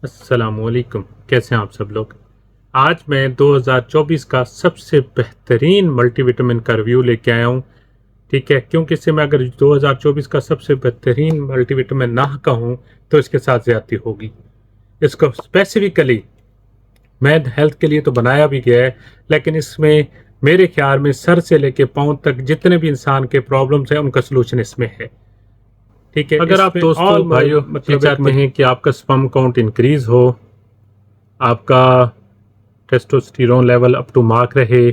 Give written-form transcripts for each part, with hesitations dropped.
अस्सलामुअलैकुम, कैसे हैं आप सब लोग। आज मैं 2024 का सबसे बेहतरीन मल्टीविटामिन का रिव्यू लेके आया हूँ। ठीक है, क्योंकि इससे मैं अगर 2024 का सबसे बेहतरीन मल्टीविटामिन ना कहूँ तो इसके साथ ज़्यादती होगी। इसको स्पेसिफिकली मैन हेल्थ के लिए तो बनाया भी गया है, लेकिन इसमें मेरे ख्याल में सर से लेके पाँव तक जितने भी इंसान के प्रॉब्लम्स हैं उनका सोल्यूशन इसमें है। ठीक है, अगर आप दोस्तों भाइयों मतलब चाहते हैं कि आपका स्पर्म काउंट इंक्रीज हो, आपका testosterone level up to mark रहे,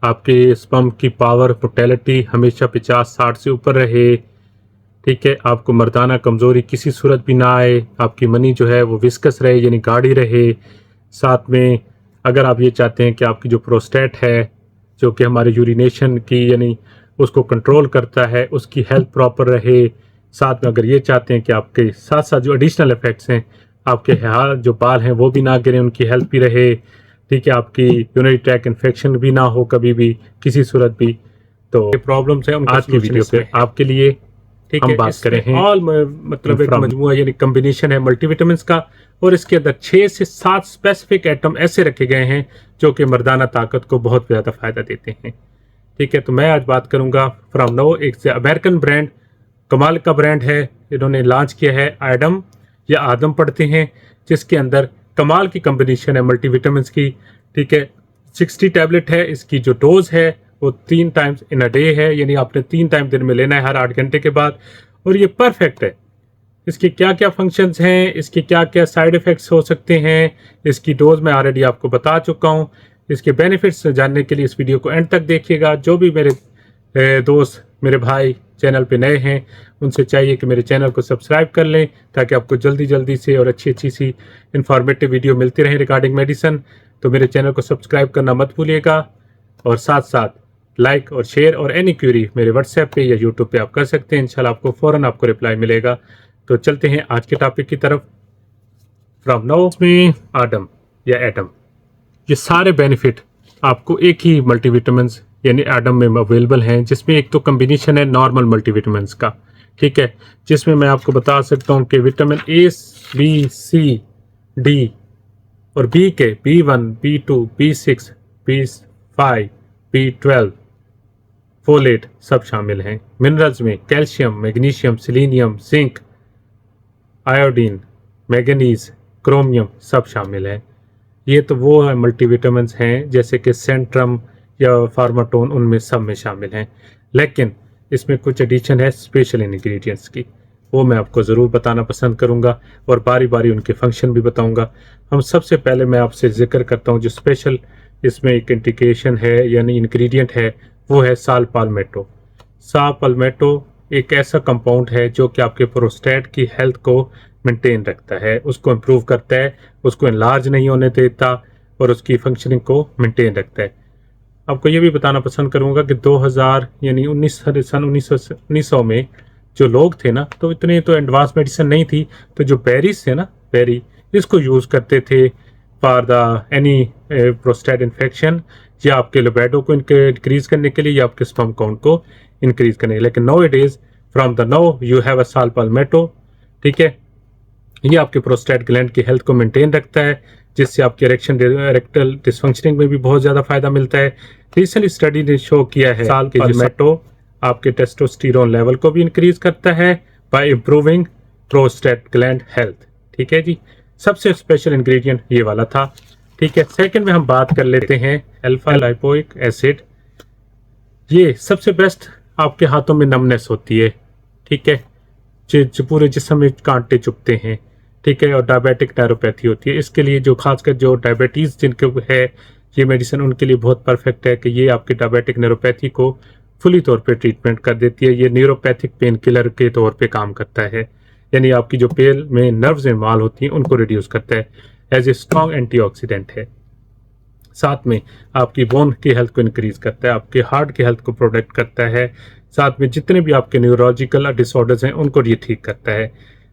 आपके स्पर्म की पावर मोटेलिटी हमेशा 50-60 से ऊपर रहे, ठीक है, आपको मर्दाना कमज़ोरी किसी सूरत भी ना आए, आपकी मनी जो है वो विस्कस रहे यानी गाढ़ी रहे। साथ में अगर आप ये चाहते हैं कि आपकी जो प्रोस्टेट है जो कि हमारे यूरिनेशन की यानी उसको कंट्रोल करता है उसकी हेल्थ प्रॉपर रहे। साथ में अगर ये चाहते हैं कि आपके साथ साथ जो एडिशनल इफेक्ट्स हैं, आपके जो बाल हैं वो भी ना गिरें, उनकी हेल्थ भी रहे। ठीक है, आपकी यूरिनरी ट्रैक इन्फेक्शन भी ना हो कभी भी किसी सूरत भी। तो ये प्रॉब्लम्स है आज की वीडियो पे आपके लिए। ठीक है, बात करें हैं ऑल मतलब एक मजमुआ यानी कम्बिनेशन है मल्टीविटामिन्स का, और इसके अंदर 6 से 7 स्पेसिफिक आइटम ऐसे रखे गए हैं जो कि मर्दाना ताकत को बहुत ज़्यादा फायदा देते हैं। ठीक है, तो मैं आज बात करूंगा फ्रॉम नो, एक अमेरिकन ब्रांड, कमाल का ब्रांड है, इन्होंने लॉन्च किया है आडम या आदम पढ़ते हैं, जिसके अंदर कमाल की कम्बिनेशन है मल्टीविटामिन्स की। ठीक है, 60 टैबलेट है, इसकी जो डोज है वो 3 टाइम्स इन अ डे है, यानी आपने 3 टाइम दिन में लेना है हर 8 घंटे के बाद, और ये परफेक्ट है। इसके क्या क्या फंक्शंस हैं, इसके क्या क्या साइड इफ़ेक्ट्स हो सकते हैं, इसकी डोज मैं ऑलरेडी आपको बता चुका हूँ। इसके बेनिफिट्स जानने के लिए इस वीडियो को एंड तक देखिएगा। जो भी मेरे दोस्त मेरे भाई चैनल पे नए हैं उनसे चाहिए कि मेरे चैनल को सब्सक्राइब कर लें ताकि आपको जल्दी जल्दी से और अच्छी अच्छी सी इंफॉर्मेटिव वीडियो मिलती रहे रिगार्डिंग मेडिसिन। तो मेरे चैनल को सब्सक्राइब करना मत भूलिएगा, और साथ साथ लाइक और शेयर और एनी क्यूरी मेरे व्हाट्सएप पे या यूट्यूब पे आप कर सकते हैं। इंशाल्लाह आपको फ़ौरन आपको रिप्लाई मिलेगा। तो चलते हैं आज के टॉपिक की तरफ। फ्रॉम नाउ में आडम या एटम, ये सारे बेनिफिट आपको एक ही मल्टीविटामिन्स यानी एडम में अवेलेबल हैं, जिसमें एक तो कम्बिनेशन है नॉर्मल मल्टीविटामिन्स का। ठीक है, जिसमें मैं आपको बता सकता हूँ कि vitamin A, B, C, D और बी के B1, B2, B6, B5, B12, folate सब शामिल हैं। मिनरल्स में calcium, magnesium, selenium, zinc, iodine, manganese, chromium सब शामिल है। ये तो वो है मल्टीविटामिन्स हैं जैसे कि सेंट्रम या फार्माटोन, उनमें सब में शामिल हैं, लेकिन इसमें कुछ एडिशन है स्पेशल इंग्रेडिएंट्स की, वो मैं आपको ज़रूर बताना पसंद करूंगा और बारी बारी उनके फंक्शन भी बताऊंगा। हम सबसे पहले मैं आपसे जिक्र करता हूं जो स्पेशल इसमें एक इंडिकेशन है यानी इंग्रेडिएंट है, वो है साल पाल्मेटो। साल पाल्मेटो एक ऐसा कंपाउंड है जो कि आपके प्रोस्टेट की हेल्थ को मेंटेन रखता है, उसको इम्प्रूव करता है, उसको इनलार्ज नहीं होने देता और उसकी फंक्शनिंग को मेंटेन रखता है। आपको ये भी बताना पसंद करूंगा कि 2000 यानी सन 1900 में जो लोग थे ना, तो इतने तो एडवांस मेडिसिन नहीं थी, तो जो बेरीज थे ना, बेरी, इसको यूज़ करते थे for the any prostate infection, या आपके लिबिडो को इंक्रीज करने के लिए या आपके स्पर्म काउंट को इंक्रीज करने के लिए। लेकिन now it is from the no you have a saw palmetto. ठीक है, ये आपके प्रोस्टेट ग्लैंड की हेल्थ को मेंटेन रखता है, जिससे आपके इरेक्टल डिसफंक्शनिंग में भी बहुत ज़्यादा फायदा मिलता है। रिसेंट स्टडी ने शो किया है साल पाल्मेटो आपके टेस्टोस्टेरोन लेवल को भी इंक्रीज करता है bye improving prostate gland health. ठीक है जी, सबसे स्पेशल इंग्रेडिएंट ये वाला था। ठीक है, सेकंड में हम बात कर लेते हैं अल्फा लाइपोइक एसिड। ये सबसे बेस्ट, आपके हाथों में नमनेस होती है, ठीक है, जो पूरे जिस्म में कांटे चुभते हैं, ठीक है, और डायबिटिक न्यूरोपैथी होती है। इसके लिए जो खासकर जो डायबिटीज़ जिनके है, ये मेडिसिन उनके लिए बहुत परफेक्ट है कि ये आपकी डायबिटिक न्यूरोपैथी को फुली तौर पे ट्रीटमेंट कर देती है। ये न्यूरोपैथिक पेन किलर के तौर पे काम करता है, यानी आपकी जो पेल में नर्व्स इन्वॉल्व होती हैं उनको रिड्यूस करता है, एज ए स्ट्रॉन्ग एंटीऑक्सीडेंट है। साथ में आपकी बोन की हेल्थ को इंक्रीज करता है, आपके हार्ट की हेल्थ को प्रोटेक्ट करता है, साथ में जितने भी आपके न्यूरोलॉजिकल डिसऑर्डर्स हैं उनको ये ठीक करता है।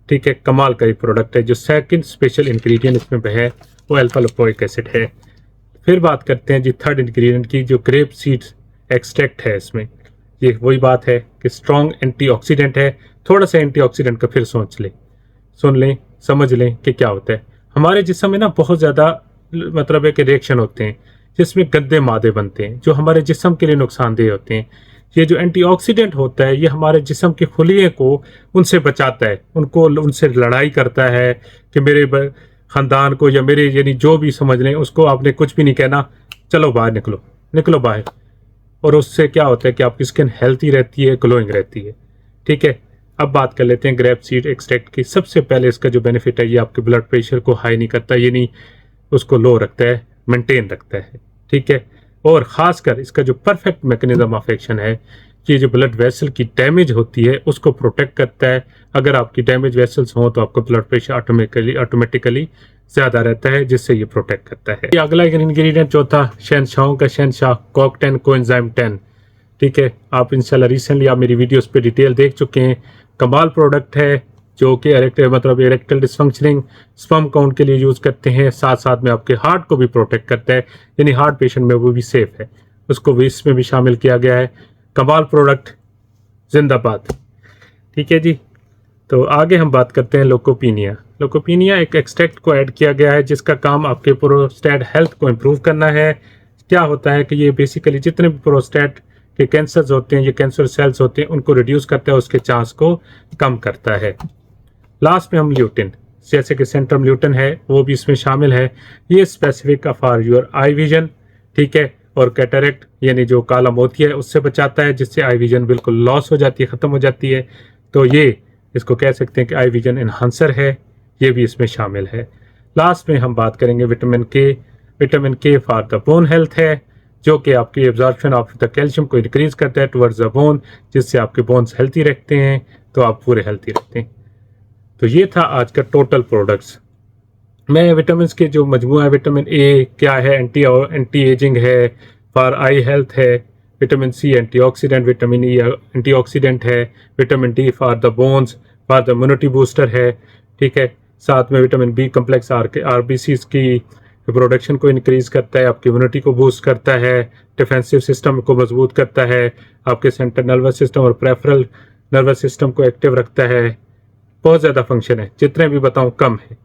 ठीक है, कमाल का एक प्रोडक्ट है। जो सेकंड स्पेशल इंग्रेडिएंट इसमें है वो अल्फा लिपोइक एसिड है। फिर बात करते हैं जी थर्ड इंग्रेडिएंट की, जो ग्रेप सीड्स एक्सट्रैक्ट है इसमें। ये वही बात है कि स्ट्रॉन्ग एंटीऑक्सीडेंट है। थोड़ा सा एंटीऑक्सीडेंट का फिर सुन लें, समझ लें कि क्या होता है। हमारे जिस्म में ना बहुत ज़्यादा मतलब है कि रिएक्शन होते हैं जिसमें गंदे मादे बनते हैं जो हमारे जिस्म के लिए नुकसानदेह होते हैं। ये जो एंटीऑक्सीडेंट होता है ये हमारे जिस्म के खुलिये को उनसे बचाता है, उनको उनसे लड़ाई करता है कि मेरे ख़ानदान को या मेरे यानी जो भी समझ लें उसको आपने कुछ भी नहीं कहना, चलो बाहर निकलो, निकलो बाहर। और उससे क्या होता है कि आपकी स्किन हेल्थी रहती है, ग्लोइंग रहती है। ठीक है, अब बात कर लेते हैं ग्रेप सीड एक्सट्रैक्ट की। सबसे पहले इसका जो बेनिफिट है ये आपके ब्लड प्रेशर को हाई नहीं करता, ये नहीं उसको लो रखता है, मेंटेन रखता है। ठीक है, और ख़ासकर इसका जो परफेक्ट मैकेनिज्म ऑफ एक्शन है, ये जो ब्लड वेसल की डैमेज होती है उसको प्रोटेक्ट करता है। अगर आपकी डैमेज वेसल्स हों तो आपका ब्लड प्रेशर ऑटोमेटिकली ज़्यादा रहता है, जिससे ये प्रोटेक्ट करता है। अगला इंग्रेडिएंट चौथा, शहनशाहों का शहनशाह COQ10 कोएंजाइम 10। ठीक है, आप इंशाल्लाह रिसेंटली आप मेरी वीडियोस पे डिटेल देख चुके हैं। कमाल प्रोडक्ट है जो कि मतलब इरेक्टल डिसफंक्शनिंग स्पर्म काउंट के लिए यूज़ करते हैं, साथ साथ में आपके हार्ट को भी प्रोटेक्ट करता है, यानी हार्ट पेशेंट में वो भी सेफ है, उसको भी इसमें भी शामिल किया गया है। कमाल प्रोडक्ट, जिंदाबाद। ठीक है जी, तो आगे हम बात करते हैं लोकोपीनिया। लोकोपीनिया एक एक्सट्रैक्ट को ऐड किया गया है जिसका काम आपके प्रोस्टेट हेल्थ को इम्प्रूव करना है। क्या होता है कि ये बेसिकली जितने भी प्रोस्टेट के कैंसर्स होते हैं, ये कैंसर सेल्स होते हैं, उनको रिड्यूस करता है, उसके चांस को कम करता है। लास्ट में हम ल्यूटिन, जैसे कि सेंट्रम ल्यूटिन है वो भी इसमें शामिल है। ये specific for your eye vision. ठीक है, और कैटरेक्ट यानी जो काला मोती है उससे बचाता है, जिससे आई विजन बिल्कुल लॉस हो जाती है, ख़त्म हो जाती है। तो ये इसको कह सकते हैं कि आई विजन इन्हांसर है, ये भी इसमें शामिल है। लास्ट में हम बात करेंगे विटामिन के। विटामिन के फॉर द बोन हेल्थ है, जो कि आपकी एब्जॉर्प्शन ऑफ द कैल्शियम को इंक्रीज करता है टुवर्ड्स द बोन, जिससे आपके बोन्स हेल्थी रखते हैं, तो आप पूरे हेल्थी रहते हैं। तो ये था आज का टोटल प्रोडक्ट्स। मैं विटामिन के जो मजमूआ है, विटामिन ए क्या है, एंटी एजिंग है, फॉर आई हेल्थ है, vitamin C antioxidant, vitamin E antioxidant है, vitamin D for the bones, for the immunity booster है। ठीक है, साथ में विटामिन बी कम्प्लेक्स आरबीसी की प्रोडक्शन को इंक्रीज करता है, आपकी इम्यूनिटी को बूस्ट करता है, डिफेंसिव सिस्टम को मजबूत करता है, आपके सेंट्रल नर्वस सिस्टम और प्रेफरल नर्वस सिस्टम को एक्टिव रखता है। बहुत ज़्यादा फंक्शन है, जितने भी बताऊँ कम है।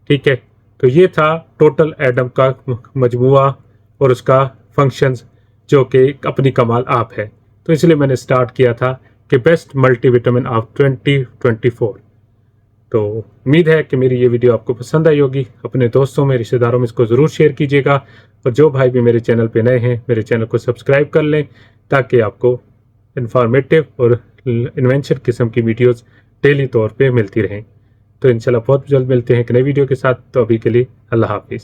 ठीक है, तो ये था टोटल एडम का मजमूआ और उसका फंक्शंस, जो कि अपनी कमाल आप है। तो इसलिए मैंने स्टार्ट किया था कि बेस्ट मल्टीविटामिन ऑफ 2024। तो उम्मीद है कि मेरी ये वीडियो आपको पसंद आई होगी। अपने दोस्तों में, रिश्तेदारों में इसको ज़रूर शेयर कीजिएगा, और जो भाई भी मेरे चैनल पे नए हैं मेरे चैनल को सब्सक्राइब कर लें, ताकि आपको इंफॉर्मेटिव और इन्वेंशन किस्म की वीडियोज़ डेली तौर पे मिलती रहें। तो इंशाल्लाह बहुत जल्द मिलते हैं एक नई वीडियो के साथ। तो अभी के लिए अल्लाह हाफिज़।